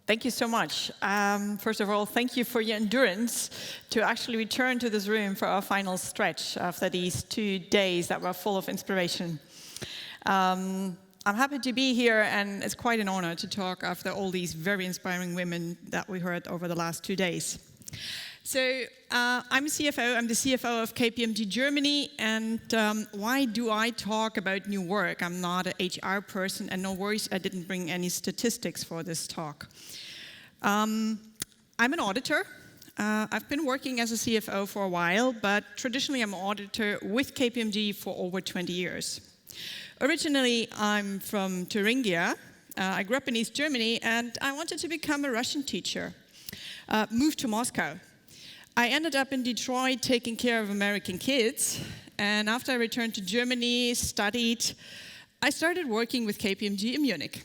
Thank you so much. First of all, thank you for your endurance to actually return to this room for our final stretch after these 2 days that were full of inspiration. I'm happy to be here, and it's quite an honor to talk after all these very inspiring women that we heard over the last 2 days. So I'm a CFO. I'm the CFO of KPMG Germany, and why do I talk about new work? I'm not an HR person, and no worries, I didn't bring any statistics for this talk. I'm an auditor. I've been working as a CFO for a while, but traditionally I'm an auditor with KPMG for over 20 years. Originally, I'm from Thuringia. I grew up in East Germany, and I wanted to become a Russian teacher. Moved to Moscow. I ended up in Detroit taking care of American kids, and after I returned to Germany, I started working with KPMG in Munich.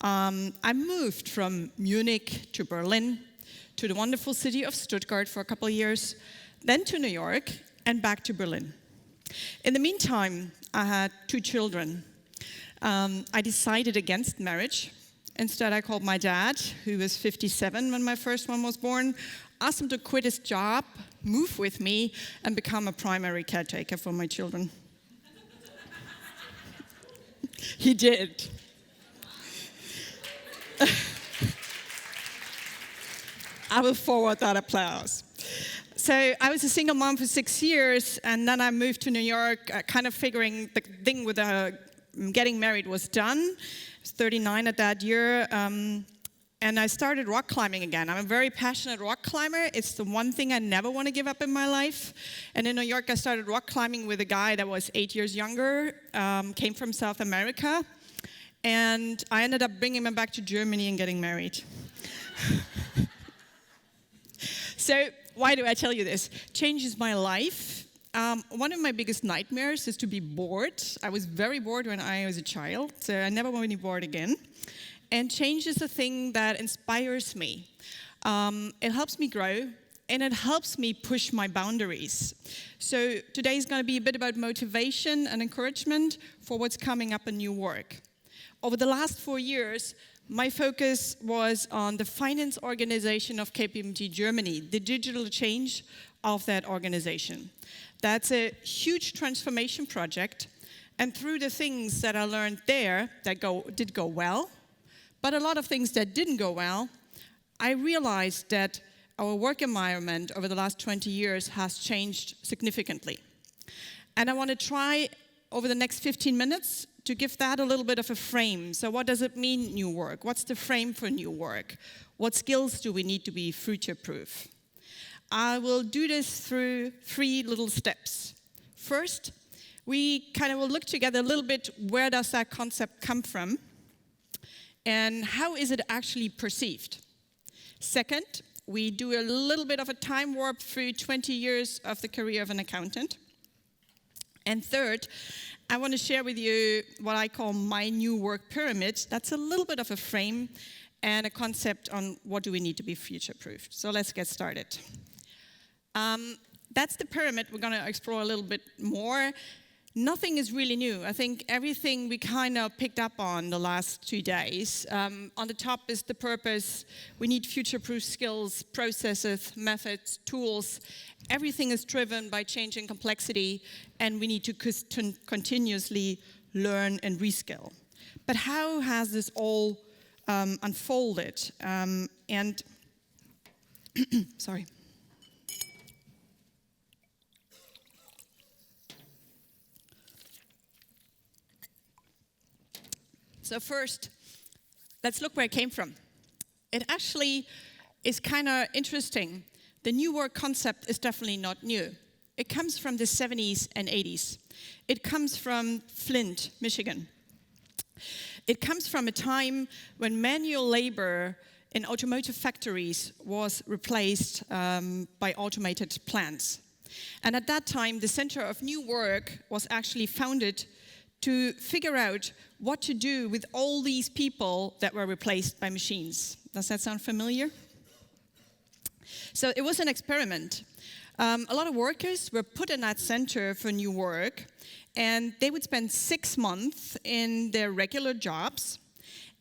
I moved from Munich to Berlin, to the wonderful city of Stuttgart for a couple of years, then to New York, and back to Berlin. In the meantime, I had 2 children. I decided against marriage. Instead, I called my dad, who was 57 when my first one was born, asked him to quit his job, move with me, and become a primary caretaker for my children. He did. I will forward that applause. So I was a single mom for 6 years, and then I moved to New York, kind of figuring the thing with getting married was done. I was 39 at that year, and I started rock climbing again. I'm a very passionate rock climber. It's the one thing I never want to give up in my life. And in New York, I started rock climbing with a guy that was 8 years younger, came from South America, and I ended up bringing him back to Germany and getting married. So why do I tell you this? Change is my life. One of my biggest nightmares is to be bored. I was very bored when I was a child, so I never want to be bored again. And change is a thing that inspires me. It helps me grow, and it helps me push my boundaries. So today is going to be a bit about motivation and encouragement for what's coming up in new work. Over the last 4 years, my focus was on the finance organization of KPMG Germany, the digital change of that organization. That's a huge transformation project, and through the things that I learned there that did go well, but a lot of things that didn't go well, I realized that our work environment over the last 20 years has changed significantly. And I want to try over the next 15 minutes to give that a little bit of a frame. So what does it mean, new work? What's the frame for new work? What skills do we need to be future-proof? I will do this through 3 little steps. First, we kind of will look together a little bit, where does that concept come from? And how is it actually perceived? Second, we do a little bit of a time warp through 20 years of the career of an accountant. And third, I want to share with you what I call my new work pyramid. That's a little bit of a frame and a concept on what do we need to be future-proofed. So let's get started. That's the pyramid we're going to explore a little bit more. Nothing is really new. I think everything we kind of picked up on the last 2 days. On the top is the purpose. We need future-proof skills, processes, methods, tools. Everything is driven by change and complexity, and we need to continuously learn and reskill. But how has this all unfolded? Sorry. So first, let's look where it came from. It actually is kind of interesting. The new work concept is definitely not new. It comes from the 70s and 80s. It comes from Flint, Michigan. It comes from a time when manual labor in automotive factories was replaced by automated plants. And at that time, the Center of New Work was actually founded to figure out what to do with all these people that were replaced by machines. Does that sound familiar? So it was an experiment. A lot of workers were put in that center for new work, and they would spend 6 months in their regular jobs,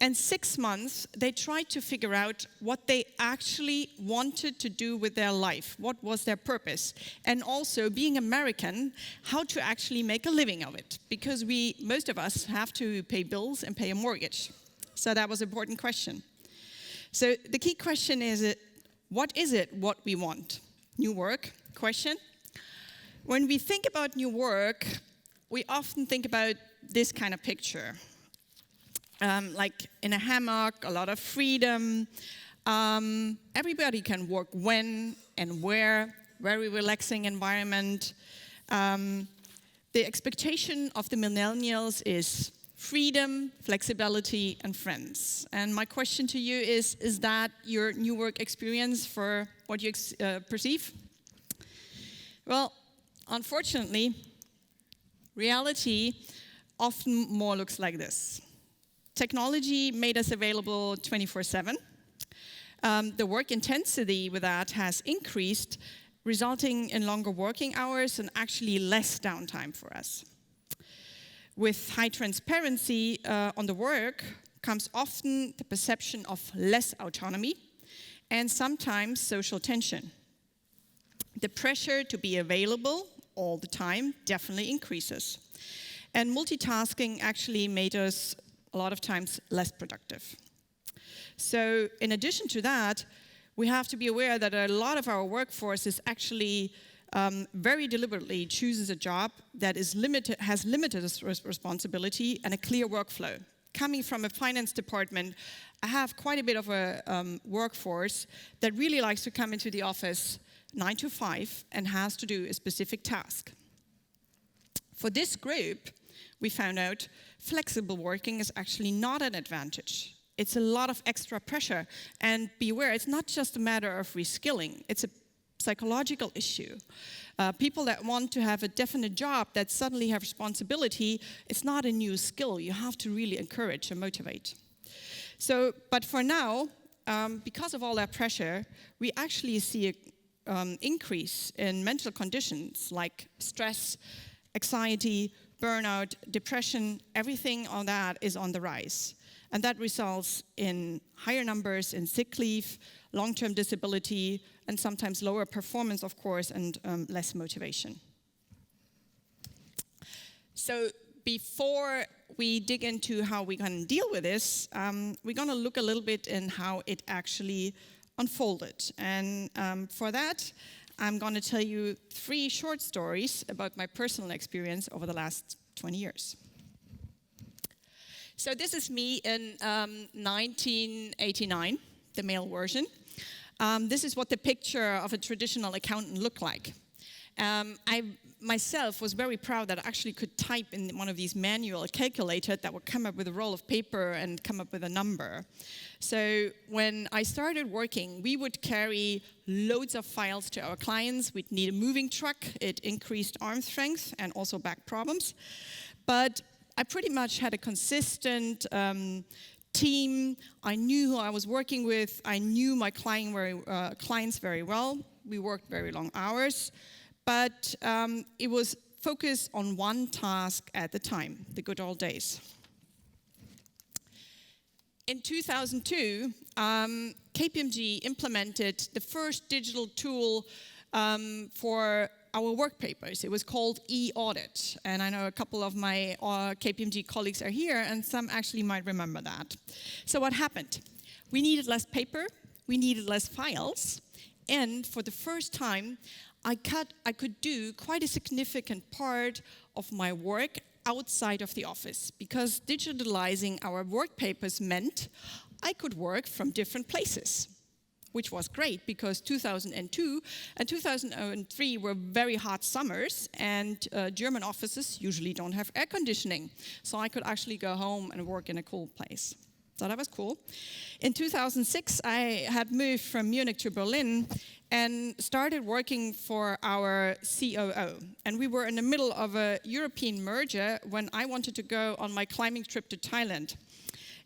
And 6 months, they tried to figure out what they actually wanted to do with their life, what was their purpose, and also, being American, how to actually make a living of it, because most of us have to pay bills and pay a mortgage. So that was an important question. So the key question is, what is it what we want? New work? Question. When we think about new work, we often think about this kind of picture. Like in a hammock, a lot of freedom. Everybody can work when and where, very relaxing environment. The expectation of the millennials is freedom, flexibility, and friends. And my question to you is that your new work experience for what you perceive? Well, unfortunately, reality often more looks like this. Technology made us available 24/7. The work intensity with that has increased, resulting in longer working hours and actually less downtime for us. With high transparency on the work comes often the perception of less autonomy and sometimes social tension. The pressure to be available all the time definitely increases. And multitasking actually made us a lot of times less productive. So in addition to that, we have to be aware that a lot of our workforce is actually very deliberately chooses a job that has limited responsibility and a clear workflow. Coming from a finance department, I have quite a bit of a workforce that really likes to come into the office 9 to 5 and has to do a specific task. For this group, we found out flexible working is actually not an advantage. It's a lot of extra pressure. And beware, it's not just a matter of reskilling. It's a psychological issue. People that want to have a definite job that suddenly have responsibility, it's not a new skill. You have to really encourage and motivate. So, but for now, because of all that pressure, we actually see an increase in mental conditions like stress, anxiety, burnout, depression. Everything on that is on the rise. And that results in higher numbers in sick leave, long-term disability, and sometimes lower performance, of course, and less motivation. So before we dig into how we can deal with this, we're going to look a little bit in how it actually unfolded. And for that, I'm going to tell you 3 short stories about my personal experience over the last 20 years. So this is me in 1989, the male version. This is what the picture of a traditional accountant looked like. I myself was very proud that I actually could type in one of these manual calculators that would come up with a roll of paper and come up with a number. So when I started working, we would carry loads of files to our clients. We'd need a moving truck. It increased arm strength and also back problems. But I pretty much had a consistent team. I knew who I was working with. I knew my clients very well. We worked very long hours. But it was focused on one task at the time, the good old days. In 2002, KPMG implemented the first digital tool for our work papers. It was called e-audit. And I know a couple of my KPMG colleagues are here, and some actually might remember that. So what happened? We needed less paper, we needed less files, and for the first time, I could do quite a significant part of my work outside of the office, because digitalizing our work papers meant I could work from different places, which was great because 2002 and 2003 were very hot summers, and German offices usually don't have air conditioning. So I could actually go home and work in a cool place. So that was cool. In 2006, I had moved from Munich to Berlin and started working for our COO. And we were in the middle of a European merger when I wanted to go on my climbing trip to Thailand.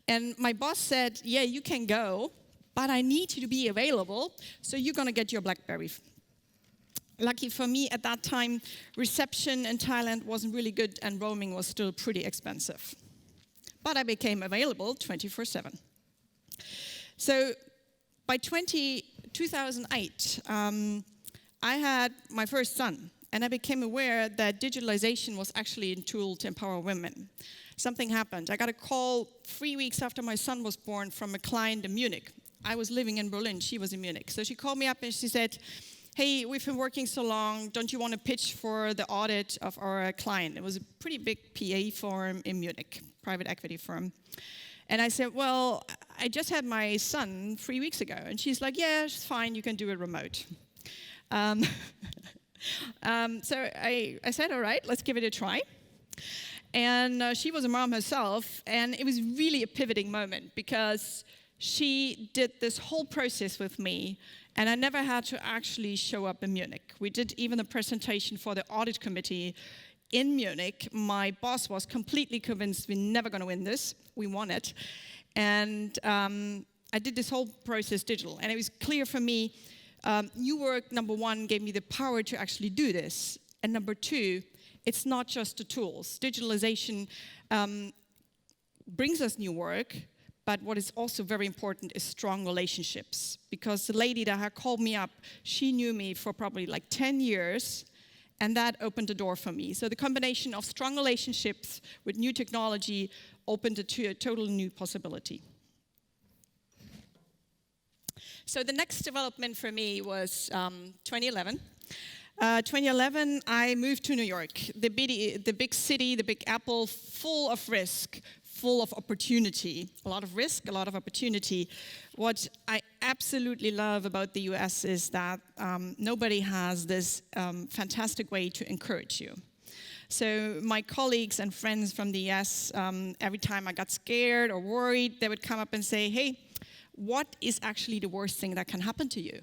And my boss said, yeah, you can go, but I need you to be available, so you're going to get your BlackBerry. Lucky for me, at that time, reception in Thailand wasn't really good and roaming was still pretty expensive. but I became available 24/7. So by 2008, I had my first son, and I became aware that digitalization was actually a tool to empower women. Something happened. I got a call 3 weeks after my son was born from a client in Munich. I was living in Berlin, she was in Munich. So she called me up and she said, hey, we've been working so long, don't you want to pitch for the audit of our client? It was a pretty big PA firm in Munich, private equity firm. And I said, well, I just had my son 3 weeks ago. And she's like, yeah, it's fine, you can do it remote. So I said, all right, let's give it a try. And she was a mom herself, and it was really a pivoting moment because she did this whole process with me, and I never had to actually show up in Munich. We did even a presentation for the audit committee in Munich. My boss was completely convinced we're never going to win this. We won it. And I did this whole process digital, and it was clear for me, New Work, number one, gave me the power to actually do this. And number two, it's not just the tools. Digitalization brings us new work, but what is also very important is strong relationships. Because the lady that had called me up, she knew me for probably like 10 years, and that opened the door for me. So the combination of strong relationships with new technology opened it to a totally new possibility. So the next development for me was 2011. 2011, I moved to New York, the big city, the big apple, full of risk, full of opportunity. A lot of risk, a lot of opportunity. What I absolutely love about the US is that nobody has this fantastic way to encourage you. So my colleagues and friends from the US, every time I got scared or worried, they would come up and say, hey, what is actually the worst thing that can happen to you?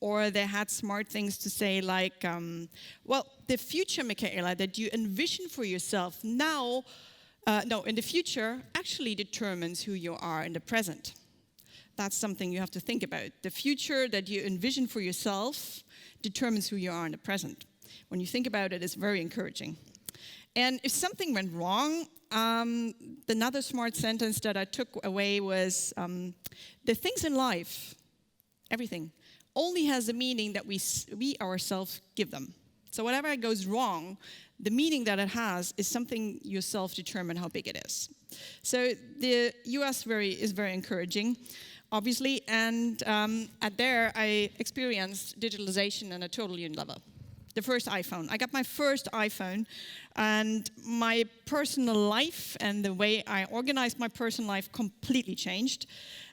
Or they had smart things to say like, well, the future, Michaela, that you envision for yourself now, in the future, actually determines who you are in the present. That's something you have to think about. The future that you envision for yourself determines who you are in the present. When you think about it, it's very encouraging. And if something went wrong, another smart sentence that I took away was, the things in life, everything, only has the meaning that we ourselves give them. So whatever goes wrong, the meaning that it has is something yourself determine how big it is. So the US is very encouraging, obviously, and there I experienced digitalization on a totally new level. The first iPhone. I got my first iPhone, and my personal life and the way I organized my personal life completely changed.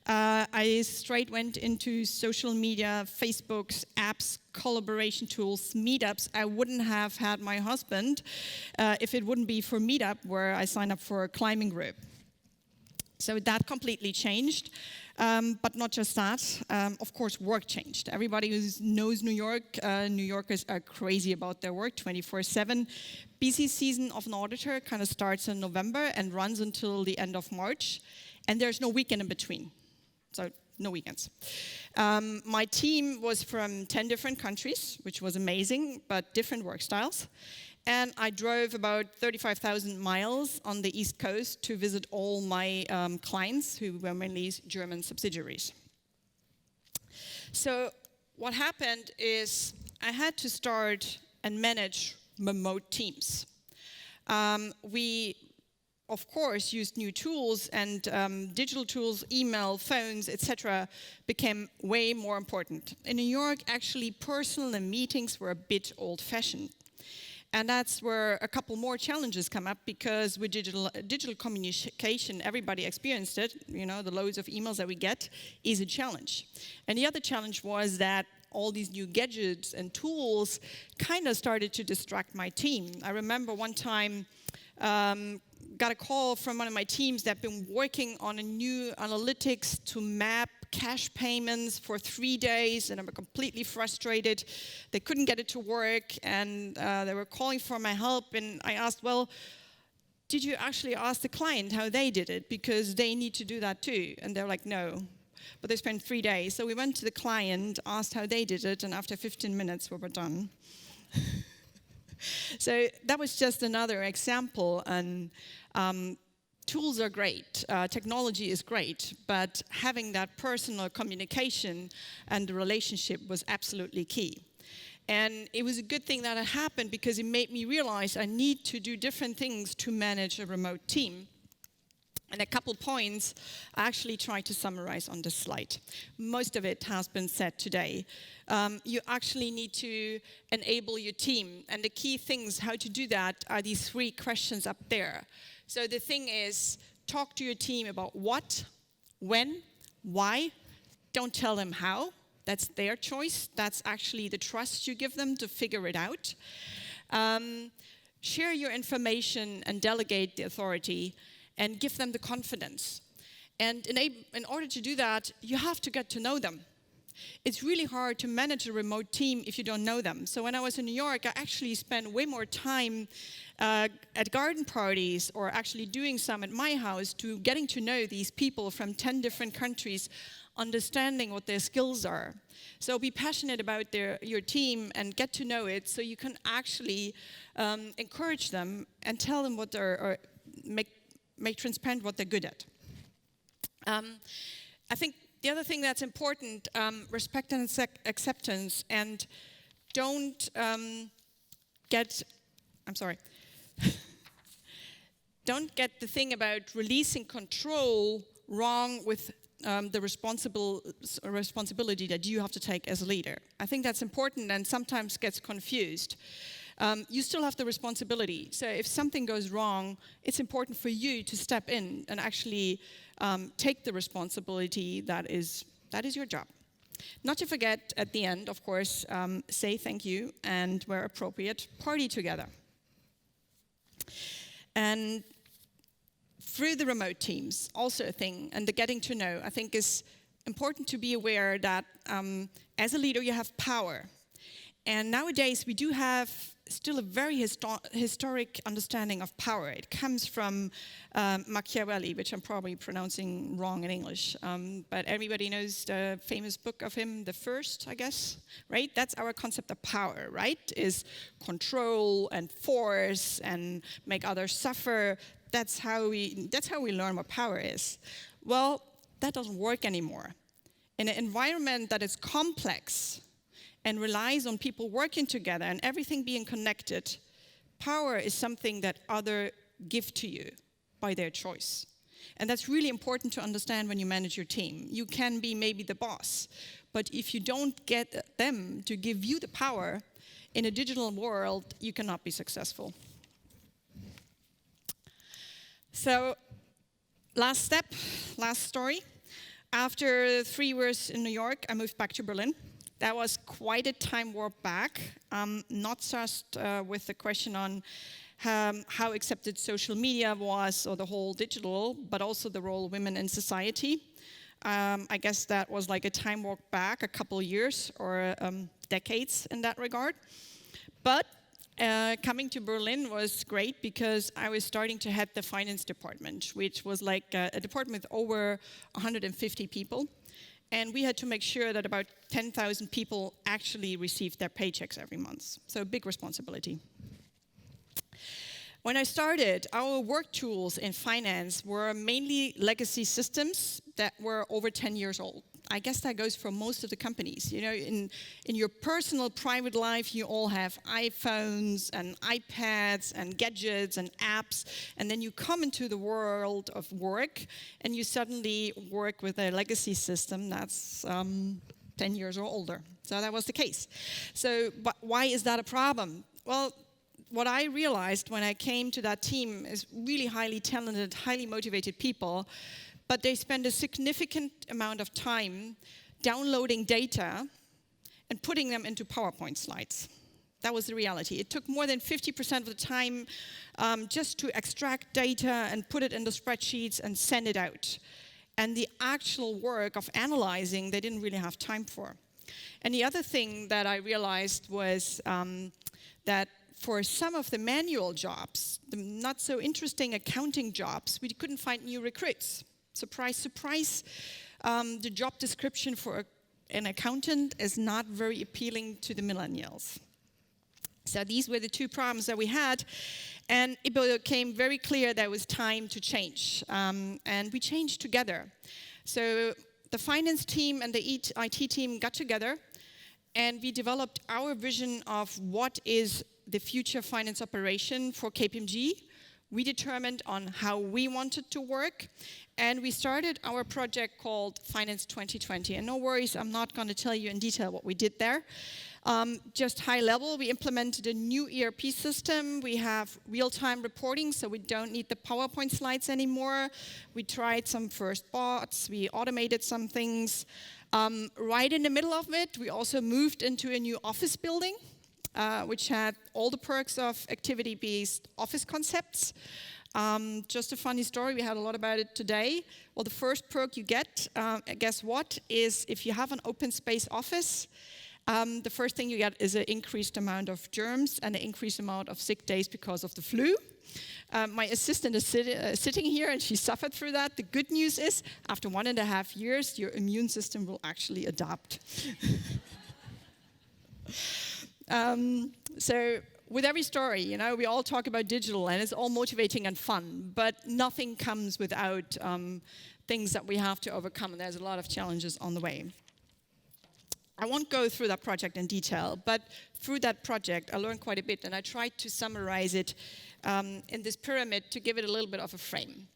I straight went into social media, Facebooks, apps, collaboration tools, meetups. I wouldn't have had my husband if it wouldn't be for Meetup, where I signed up for a climbing group. So that completely changed. But not just that, of course, work changed. Everybody who knows New York, New Yorkers are crazy about their work 24/7. Busy season of an auditor kind of starts in November and runs until the end of March, and there's no weekend in between. So no weekends. My team was from 10 different countries, which was amazing, but different work styles. And I drove about 35,000 miles on the East Coast to visit all my clients, who were mainly German subsidiaries. So what happened is I had to start and manage remote teams. We, of course, used new tools, and digital tools, email, phones, etc., became way more important. In New York, actually, personal meetings were a bit old-fashioned. And that's where a couple more challenges come up, because with digital communication, everybody experienced it. You know, the loads of emails that we get is a challenge. And the other challenge was that all these new gadgets and tools kind of started to distract my team. I remember one time, got a call from one of my teams that had been working on a new analytics to map cash payments for 3 days, and they were completely frustrated. They couldn't get it to work, and they were calling for my help, and I asked, well, did you actually ask the client how they did it? Because they need to do that too. And they're like, no. But they spent 3 days. So we went to the client, asked how they did it, and after 15 minutes we were done. So that was just another example, and tools are great, technology is great, but having that personal communication and the relationship was absolutely key. And it was a good thing that it happened because it made me realize I need to do different things to manage a remote team. And a couple points I actually tried to summarize on this slide. Most of it has been said today. You actually need to enable your team. And the key things how to do that are these 3 questions up there. So the thing is, talk to your team about what, when, why. Don't tell them how. That's their choice. That's actually the trust you give them to figure it out. Share your information and delegate the authority and give them the confidence. And in order to do that, you have to get to know them. It's really hard to manage a remote team if you don't know them. So when I was in New York, I actually spent way more time at garden parties or actually doing some at my house to getting to know these people from 10 different countries, understanding what their skills are. So be passionate about your team and get to know it so you can actually encourage them and tell them what or make transparent what they're good at. I think the other thing that's important, respect and acceptance, and don't don't get the thing about releasing control wrong with the responsibility that you have to take as a leader. I think that's important and sometimes gets confused. You still have the responsibility. So if something goes wrong, it's important for you to step in and actually take the responsibility that is your job. Not to forget, at the end, of course, say thank you and, where appropriate, party together. And through the remote teams, also a thing, and the getting to know, I think is important to be aware that as a leader you have power. And nowadays we do have still a very historic understanding of power. It comes from Machiavelli, which I'm probably pronouncing wrong in English, but everybody knows the famous book of him, The First, I guess, right? That's our concept of power, right? Is control and force and make others suffer. That's how we learn what power is. Well, that doesn't work anymore. In an environment that is complex and relies on people working together and everything being connected, power is something that others give to you by their choice. And that's really important to understand when you manage your team. You can be maybe the boss, but if you don't get them to give you the power in a digital world, you cannot be successful. So, last step, last story. After 3 years in New York, I moved back to Berlin. That was quite a time warp back, not just with the question on how accepted social media was or the whole digital, but also the role of women in society. I guess that was like a time warp back, a couple years or decades in that regard. But coming to Berlin was great because I was starting to head the finance department, which was like a department with over 150 people. And we had to make sure that about 10,000 people actually received their paychecks every month. So a big responsibility. When I started, our work tools in finance were mainly legacy systems that were over 10 years old. I guess that goes for most of the companies. You know, in your personal private life, you all have iPhones and iPads and gadgets and apps, and then you come into the world of work, and you suddenly work with a legacy system that's 10 years or older. So that was the case. So, but why is that a problem? Well, what I realized when I came to that team is really highly talented, highly motivated people, but they spend a significant amount of time downloading data and putting them into PowerPoint slides. That was the reality. It took more than 50% of the time just to extract data and put it into spreadsheets and send it out. And the actual work of analyzing, they didn't really have time for. And the other thing that I realized was that for some of the manual jobs, the not so interesting accounting jobs, we couldn't find new recruits. Surprise, surprise, the job description for an accountant is not very appealing to the millennials. So these were the 2 problems that we had. And it became very clear that it was time to change. And we changed together. So the finance team and the IT team got together, and we developed our vision of what is the future finance operation for KPMG. We determined on how we wanted to work, and we started our project called Finance 2020. And no worries, I'm not going to tell you in detail what we did there. Just high level, we implemented a new ERP system. We have real-time reporting, so we don't need the PowerPoint slides anymore. We tried some first bots. We automated some things. Right in the middle of it, we also moved into a new office building, which had all the perks of activity-based office concepts. Just a funny story, we had a lot about it today. Well, the first perk you get, guess what, is if you have an open space office, the first thing you get is an increased amount of germs and an increased amount of sick days because of the flu. My assistant is sitting here, and she suffered through that. The good news is, after 1.5 years, your immune system will actually adapt. So with every story, you know, we all talk about digital, and it's all motivating and fun, but nothing comes without things that we have to overcome, and there's a lot of challenges on the way. I won't go through that project in detail, but through that project, I learned quite a bit, and I tried to summarize it in this pyramid to give it a little bit of a frame.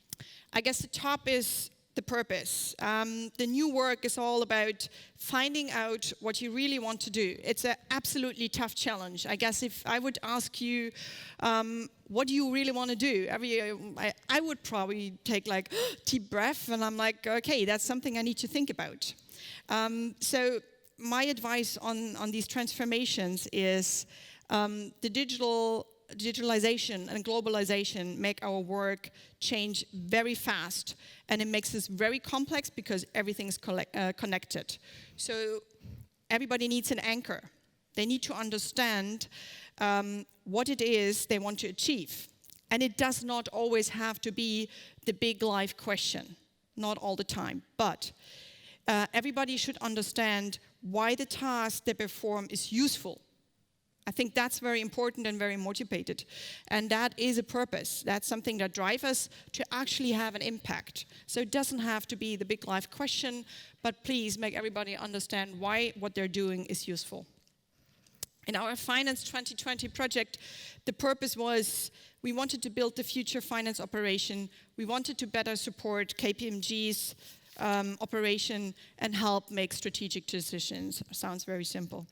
I guess the top is the purpose. The new work is all about finding out what you really want to do. It's an absolutely tough challenge. I guess if I would ask you, what do you really want to do? I would probably take like deep breath, and I'm like, okay, that's something I need to think about. So my advice on these transformations is the digitalization and globalization make our work change very fast, and it makes this very complex because everything is connected. So everybody needs an anchor. They need to understand what it is they want to achieve. And it does not always have to be the big life question, not all the time, but everybody should understand why the task they perform is useful. I think that's very important and very motivated. And that is a purpose. That's something that drives us to actually have an impact. So it doesn't have to be the big life question, but please make everybody understand why what they're doing is useful. In our Finance 2020 project, the purpose was we wanted to build the future finance operation. We wanted to better support KPMG's operation and help make strategic decisions. Sounds very simple.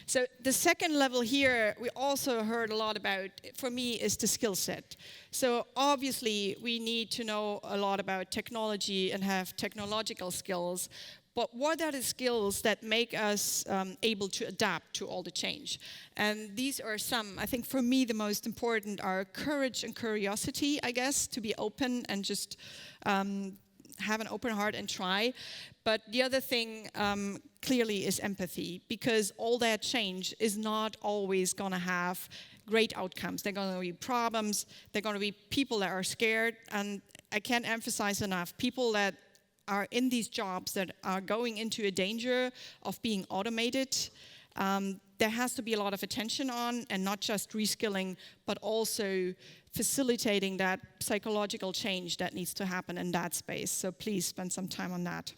So the second level here, we also heard a lot about, for me, is the skill set. So obviously, we need to know a lot about technology and have technological skills. But what are the skills that make us able to adapt to all the change? And these are some, I think for me, the most important are courage and curiosity, I guess, to be open and just have an open heart and try. But the other thing clearly is empathy, because all that change is not always going to have great outcomes. There are going to be problems, there are going to be people that are scared, and I can't emphasize enough, people that are in these jobs that are going into a danger of being automated. There has to be a lot of attention on, and not just reskilling, but also facilitating that psychological change that needs to happen in that space. So please spend some time on that.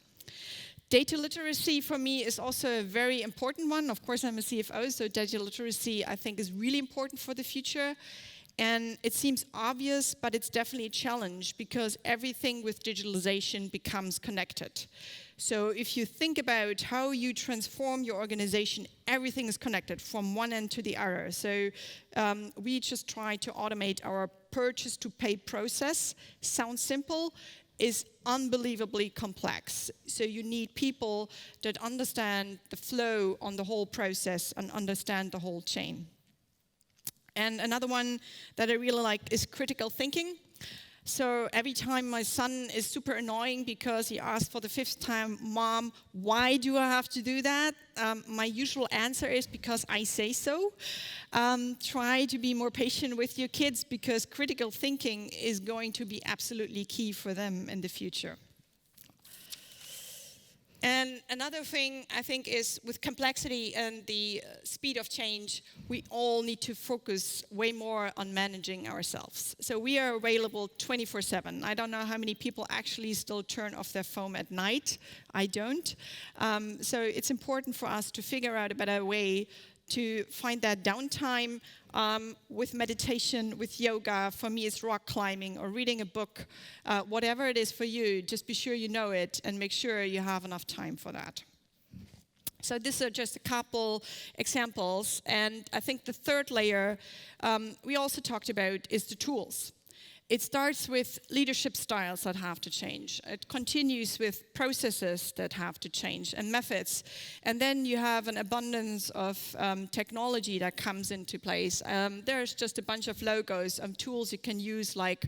Data literacy for me is also a very important one. Of course, I'm a CFO, so data literacy I think is really important for the future. And it seems obvious, but it's definitely a challenge because everything with digitalization becomes connected. So if you think about how you transform your organization, everything is connected from one end to the other. So we just try to automate our purchase to pay process. Sounds simple, is unbelievably complex. So you need people that understand the flow on the whole process and understand the whole chain. And another one that I really like is critical thinking. So every time my son is super annoying because he asks for the 5th time, "Mom, why do I have to do that?" My usual answer is because I say so. Try to be more patient with your kids because critical thinking is going to be absolutely key for them in the future. And another thing I think is with complexity and the speed of change, we all need to focus way more on managing ourselves. So we are available 24/7. I don't know how many people actually still turn off their phone at night. I don't. So it's important for us to figure out a better way to find that downtime with meditation, with yoga. For me, it's rock climbing or reading a book. Whatever it is for you, just be sure you know it and make sure you have enough time for that. So these are just a couple examples. And I think the third layer we also talked about is the tools. It starts with leadership styles that have to change. It continues with processes that have to change and methods. And then you have an abundance of technology that comes into place. There's just a bunch of logos and tools you can use like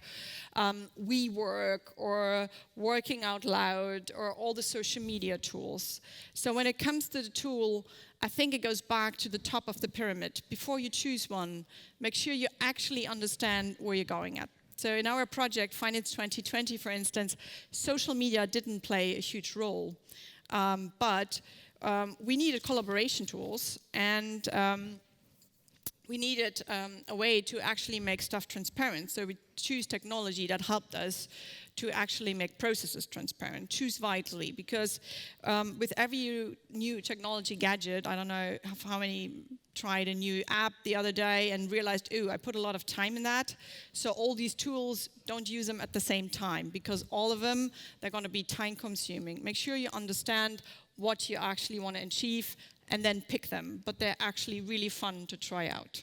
WeWork or Working Out Loud or all the social media tools. So when it comes to the tool, I think it goes back to the top of the pyramid. Before you choose one, make sure you actually understand where you're going at. So in our project, Finance 2020, for instance, social media didn't play a huge role, but we needed collaboration tools, and we needed a way to actually make stuff transparent. So we choose technology that helped us to actually make processes transparent. Choose Vitally, because with every new technology gadget, I don't know how many tried a new app the other day and realized, ooh, I put a lot of time in that. So all these tools, don't use them at the same time, because all of them, they're going to be time consuming. Make sure you understand what you actually want to achieve and then pick them, but they're actually really fun to try out.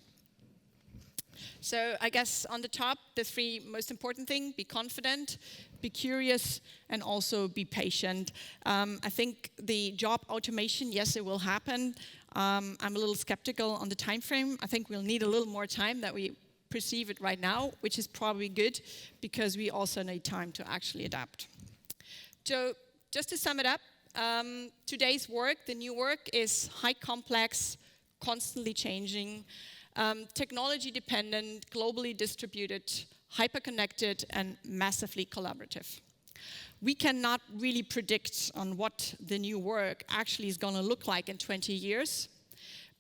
So I guess on the top, the three most important things: be confident, be curious, and also be patient. I think the job automation, yes, it will happen. I'm a little skeptical on the time frame. I think we'll need a little more time than we perceive it right now, which is probably good, because we also need time to actually adapt. So just to sum it up, today's work, the new work, is high complex, constantly changing, technology dependent, globally distributed, hyper-connected, and massively collaborative. We cannot really predict on what the new work actually is going to look like in 20 years,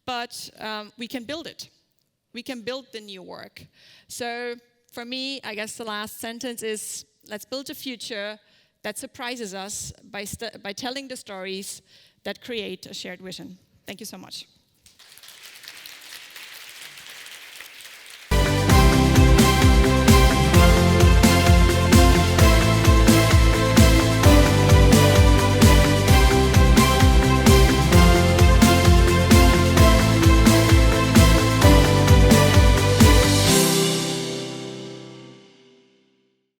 but we can build it. We can build the new work. So for me, I guess the last sentence is, let's build a future that surprises us by telling the stories that create a shared vision. Thank you so much.